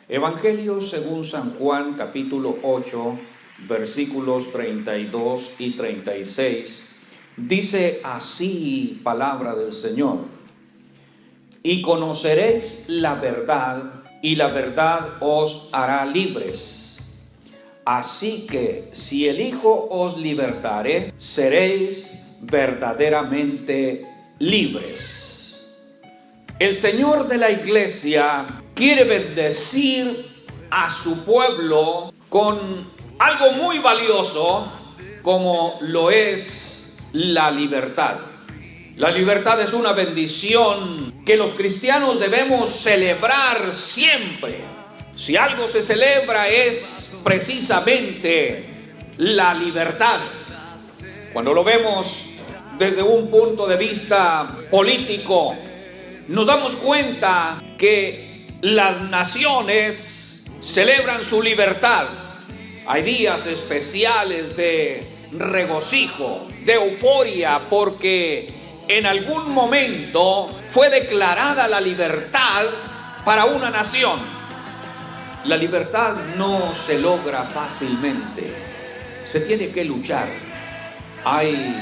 Evangelio según San Juan, capítulo 8, versículos 32 y 36, dice así palabra del Señor: y conoceréis la verdad, y la verdad os hará libres. Así que si el Hijo os libertare, seréis verdaderamente libres. El Señor de la Iglesia quiere bendecir a su pueblo con algo muy valioso, como lo es la libertad. La libertad es una bendición que los cristianos debemos celebrar siempre. Si algo se celebra es precisamente la libertad. Cuando lo vemos desde un punto de vista político, nos damos cuenta que las naciones celebran su libertad. Hay días especiales de regocijo, de euforia, porque en algún momento fue declarada la libertad para una nación. La libertad no se logra fácilmente. Se tiene que luchar. Hay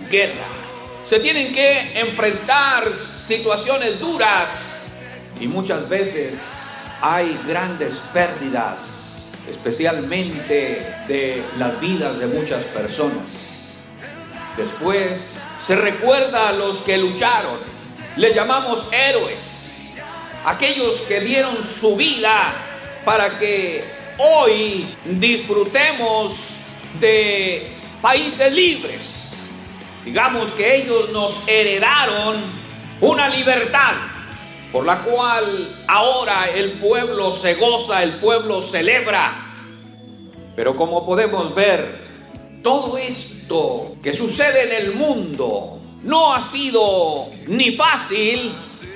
guerra. Se tienen que enfrentar situaciones duras. Y muchas veces hay grandes pérdidas, especialmente de las vidas de muchas personas. Después se recuerda a los que lucharon. Le llamamos héroes. Aquellos que dieron su vida para que hoy disfrutemos de países libres. Digamos que ellos nos heredaron una libertad por la cual ahora el pueblo se goza, el pueblo celebra. Pero como podemos ver, todo esto que sucede en el mundo no ha sido ni fácil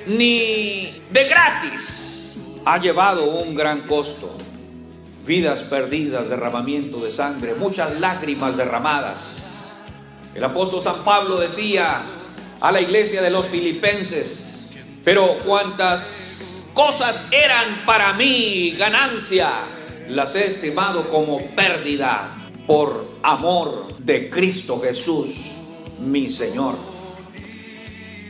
ni de gratis. Ha llevado un gran costo. Vidas perdidas, derramamiento de sangre, muchas lágrimas derramadas. El apóstol San Pablo decía a la iglesia de los filipenses: pero cuantas cosas eran para mí ganancia, las he estimado como pérdida por amor de Cristo Jesús, mi Señor.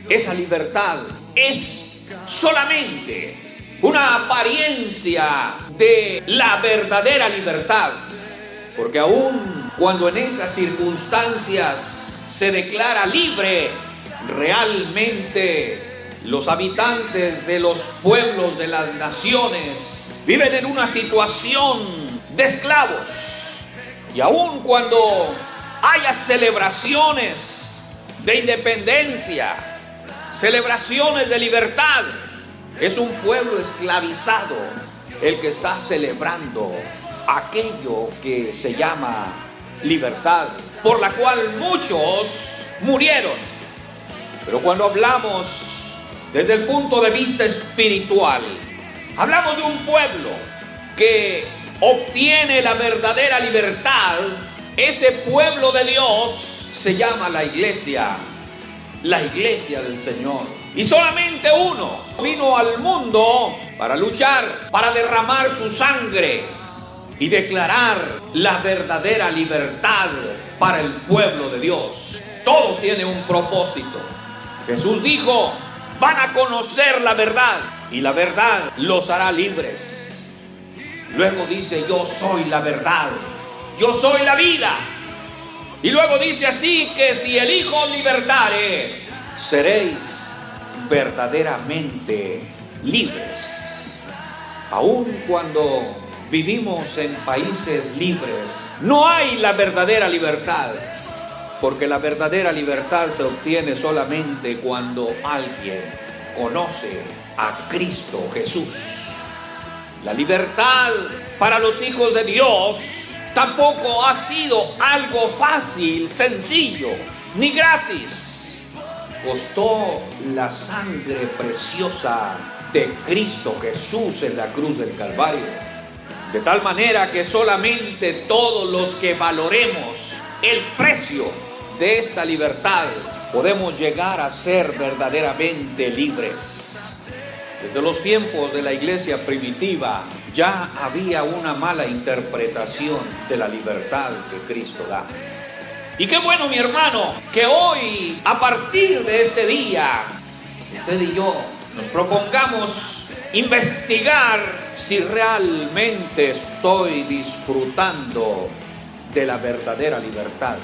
Esa libertad es solamente una apariencia de la verdadera libertad, porque aun cuando en esas circunstancias se declara libre, realmente los habitantes de los pueblos de las naciones viven en una situación de esclavos. Y aun cuando haya celebraciones de independencia, celebraciones de libertad, es un pueblo esclavizado el que está celebrando aquello que se llama libertad, por la cual muchos murieron. Pero cuando hablamos desde el punto de vista espiritual, hablamos de un pueblo que obtiene la verdadera libertad. Ese pueblo de Dios se llama la iglesia del Señor. Y solamente uno vino al mundo para luchar, para derramar su sangre y declarar la verdadera libertad para el pueblo de Dios. Todo tiene un propósito. Jesús dijo: van a conocer la verdad y la verdad los hará libres. Luego dice: yo soy la verdad, yo soy la vida. Y luego dice así: que si el Hijo os libertare, seréis verdaderamente libres. Aun cuando vivimos en países libres, no hay la verdadera libertad. Porque la verdadera libertad se obtiene solamente cuando alguien conoce a Cristo Jesús. La libertad para los hijos de Dios tampoco ha sido algo fácil, sencillo, ni gratis. Costó la sangre preciosa de Cristo Jesús en la cruz del Calvario. De tal manera que solamente todos los que valoremos el precio de esta libertad podemos llegar a ser verdaderamente libres. Desde los tiempos de la iglesia primitiva ya había una mala interpretación de la libertad que Cristo da. Y qué bueno, mi hermano, que hoy, a partir de este día, usted y yo nos propongamos investigar si realmente estoy disfrutando de la verdadera libertad.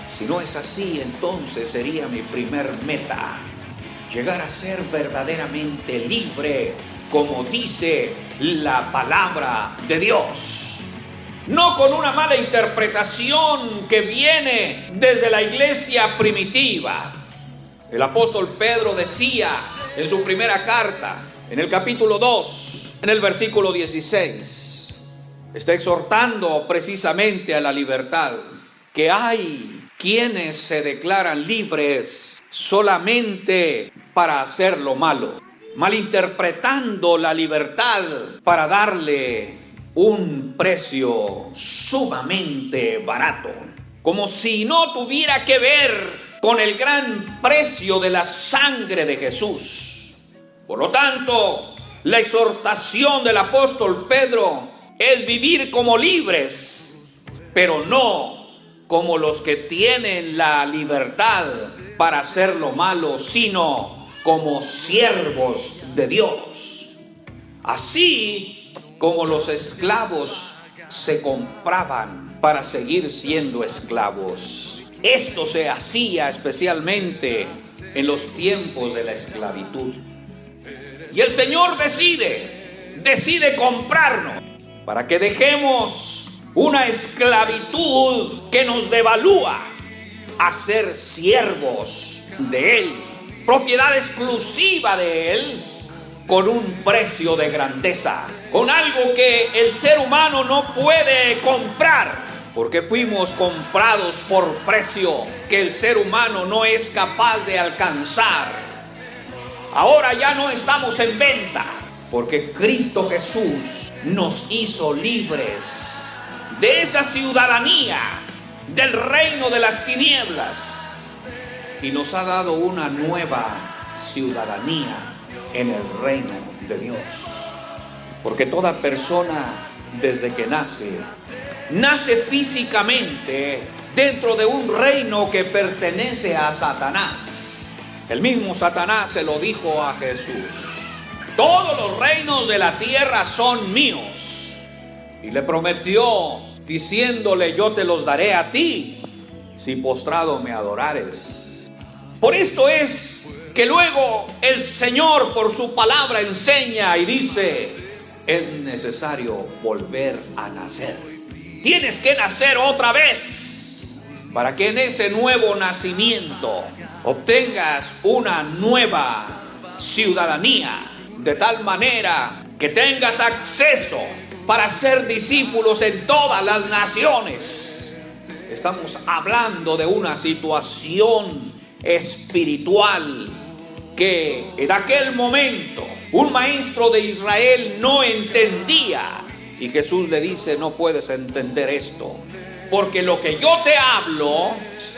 Si no es así, entonces sería mi primer meta, llegar a ser verdaderamente libre, como dice la palabra de Dios. No con una mala interpretación que viene desde la iglesia primitiva. El apóstol Pedro decía en su primera carta, en el capítulo 2, en el versículo 16, está exhortando precisamente a la libertad, que hay quienes se declaran libres solamente para hacer lo malo, malinterpretando la libertad para darle un precio sumamente barato, como si no tuviera que ver con el gran precio de la sangre de Jesús. Por lo tanto, la exhortación del apóstol Pedro es vivir como libres, pero no como los que tienen la libertad para hacer lo malo, sino como siervos de Dios. Así como los esclavos se compraban para seguir siendo esclavos. Esto se hacía especialmente en los tiempos de la esclavitud. Y el Señor decide comprarnos para que dejemos una esclavitud que nos devalúa a ser siervos de Él, propiedad exclusiva de Él, con un precio de grandeza, con algo que el ser humano no puede comprar, porque fuimos comprados por precio que el ser humano no es capaz de alcanzar. Ahora ya no estamos en venta, porque Cristo Jesús nos hizo libres de esa ciudadanía del reino de las tinieblas y nos ha dado una nueva ciudadanía en el reino de Dios. Porque toda persona desde que nace físicamente dentro de un reino que pertenece a Satanás. El mismo Satanás se lo dijo a Jesús: todos los reinos de la tierra son míos. Y le prometió diciéndole: yo te los daré a ti si postrado me adorares. Por esto es que luego el Señor por su palabra enseña y dice: es necesario volver a nacer. Tienes que nacer otra vez para que en ese nuevo nacimiento obtengas una nueva ciudadanía, de tal manera que tengas acceso para ser discípulos en todas las naciones. Estamos hablando de una situación espiritual que en aquel momento un maestro de Israel no entendía, y Jesús le dice: no puedes entender esto, porque lo que yo te hablo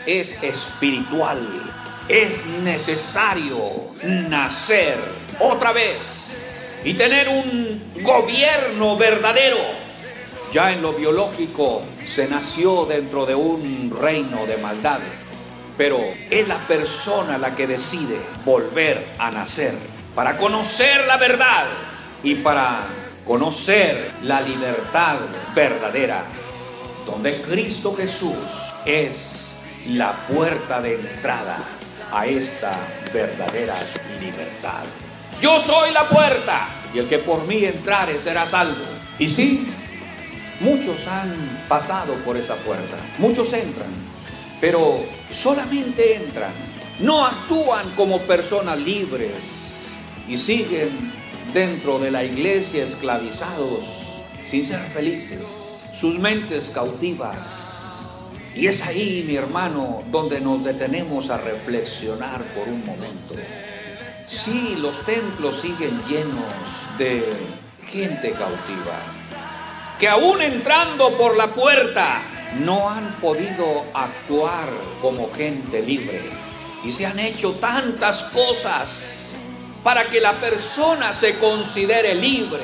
es espiritual. Es necesario nacer otra vez y tener un gobierno verdadero. Ya en lo biológico se nació dentro de un reino de maldad, pero es la persona la que decide volver a nacer para conocer la verdad y para conocer la libertad verdadera, donde Cristo Jesús es la puerta de entrada a esta verdadera libertad. Yo soy la puerta, y el que por mí entrare será salvo. Y sí, muchos han pasado por esa puerta, muchos entran, pero solamente entran, no actúan como personas libres y siguen dentro de la iglesia esclavizados, sin ser felices, sus mentes cautivas. Y es ahí, mi hermano, donde nos detenemos a reflexionar por un momento. Sí, los templos siguen llenos de gente cautiva, que aún entrando por la puerta no han podido actuar como gente libre y se han hecho tantas cosas para que la persona se considere libre.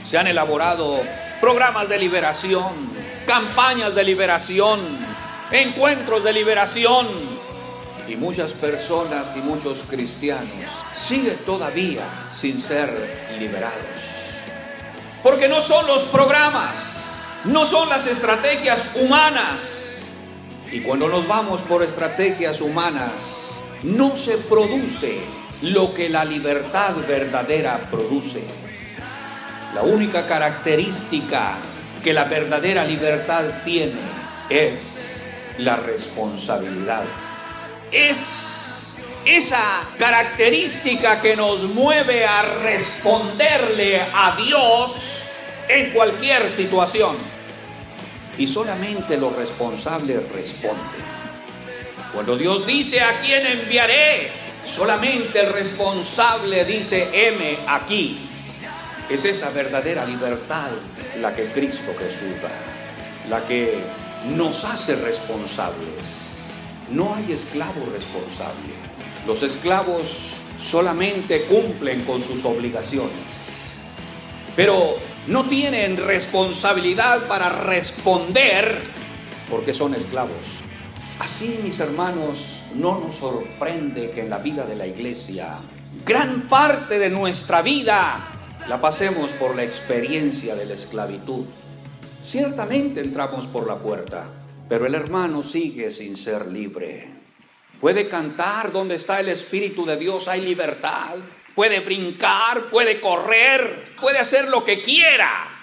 Se han elaborado programas de liberación, campañas de liberación, encuentros de liberación. Y muchas personas y muchos cristianos siguen todavía sin ser liberados. Porque no son los programas, no son las estrategias humanas. Y cuando nos vamos por estrategias humanas, no se produce lo que la libertad verdadera produce. La única característica que la verdadera libertad tiene es la responsabilidad. Es esa característica que nos mueve a responderle a Dios en cualquier situación. Y solamente los responsables responden. Cuando Dios dice: ¿a quién enviaré?, solamente el responsable dice: heme aquí. Es esa verdadera libertad la que Cristo Jesús da, la que nos hace responsables. No hay esclavo responsable. Los esclavos solamente cumplen con sus obligaciones, pero no tienen responsabilidad para responder porque son esclavos. Así, mis hermanos, no nos sorprende que en la vida de la iglesia, gran parte de nuestra vida la pasemos por la experiencia de la esclavitud. Ciertamente entramos por la puerta, pero el hermano sigue sin ser libre. Puede cantar: donde está el Espíritu de Dios hay libertad. Puede brincar, puede correr, puede hacer lo que quiera.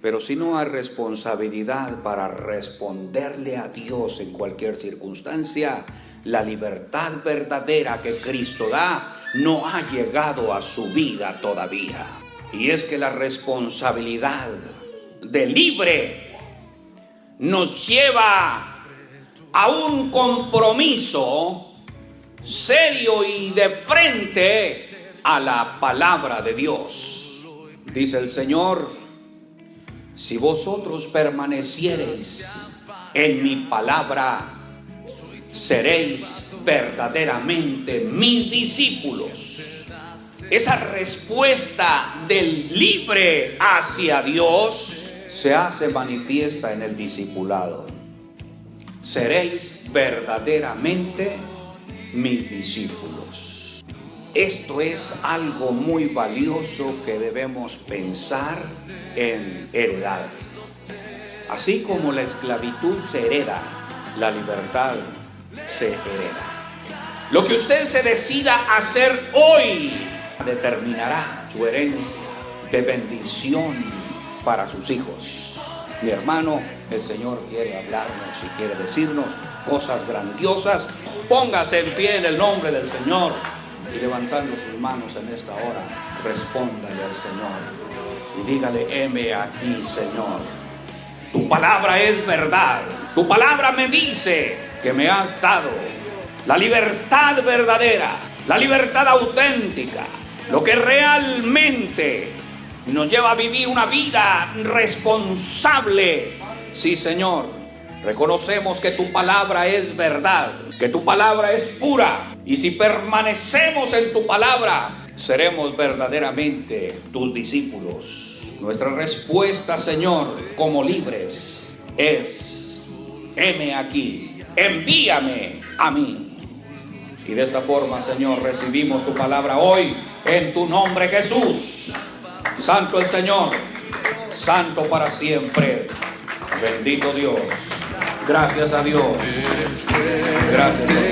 Pero si no hay responsabilidad para responderle a Dios en cualquier circunstancia, la libertad verdadera que Cristo da no ha llegado a su vida todavía. Y es que la responsabilidad de libre nos lleva a un compromiso serio y de frente a la palabra de Dios. Dice el Señor: si vosotros permaneciereis en mi palabra, seréis verdaderamente mis discípulos. Esa respuesta del libre hacia Dios se hace manifiesta en el discipulado. Seréis verdaderamente mis discípulos. Esto es algo muy valioso que debemos pensar en heredar. Así como la esclavitud se hereda, la libertad se hereda. Lo que usted se decida hacer hoy determinará su herencia de bendición para sus hijos. Mi hermano, el Señor quiere hablarnos y quiere decirnos cosas grandiosas. Póngase en pie en el nombre del Señor y levantando sus manos en esta hora, respóndale al Señor y dígale: heme aquí, Señor. Tu palabra es verdad. Tu palabra me dice que me has dado la libertad verdadera, la libertad auténtica, lo que realmente nos lleva a vivir una vida responsable. Sí, Señor, reconocemos que tu palabra es verdad, que tu palabra es pura, y si permanecemos en tu palabra, seremos verdaderamente tus discípulos. Nuestra respuesta, Señor, como libres es: heme aquí, envíame a mí. Y de esta forma, Señor, recibimos tu palabra hoy en tu nombre, Jesús. Santo el Señor, santo para siempre. Bendito Dios. Gracias a Dios. Gracias a Dios.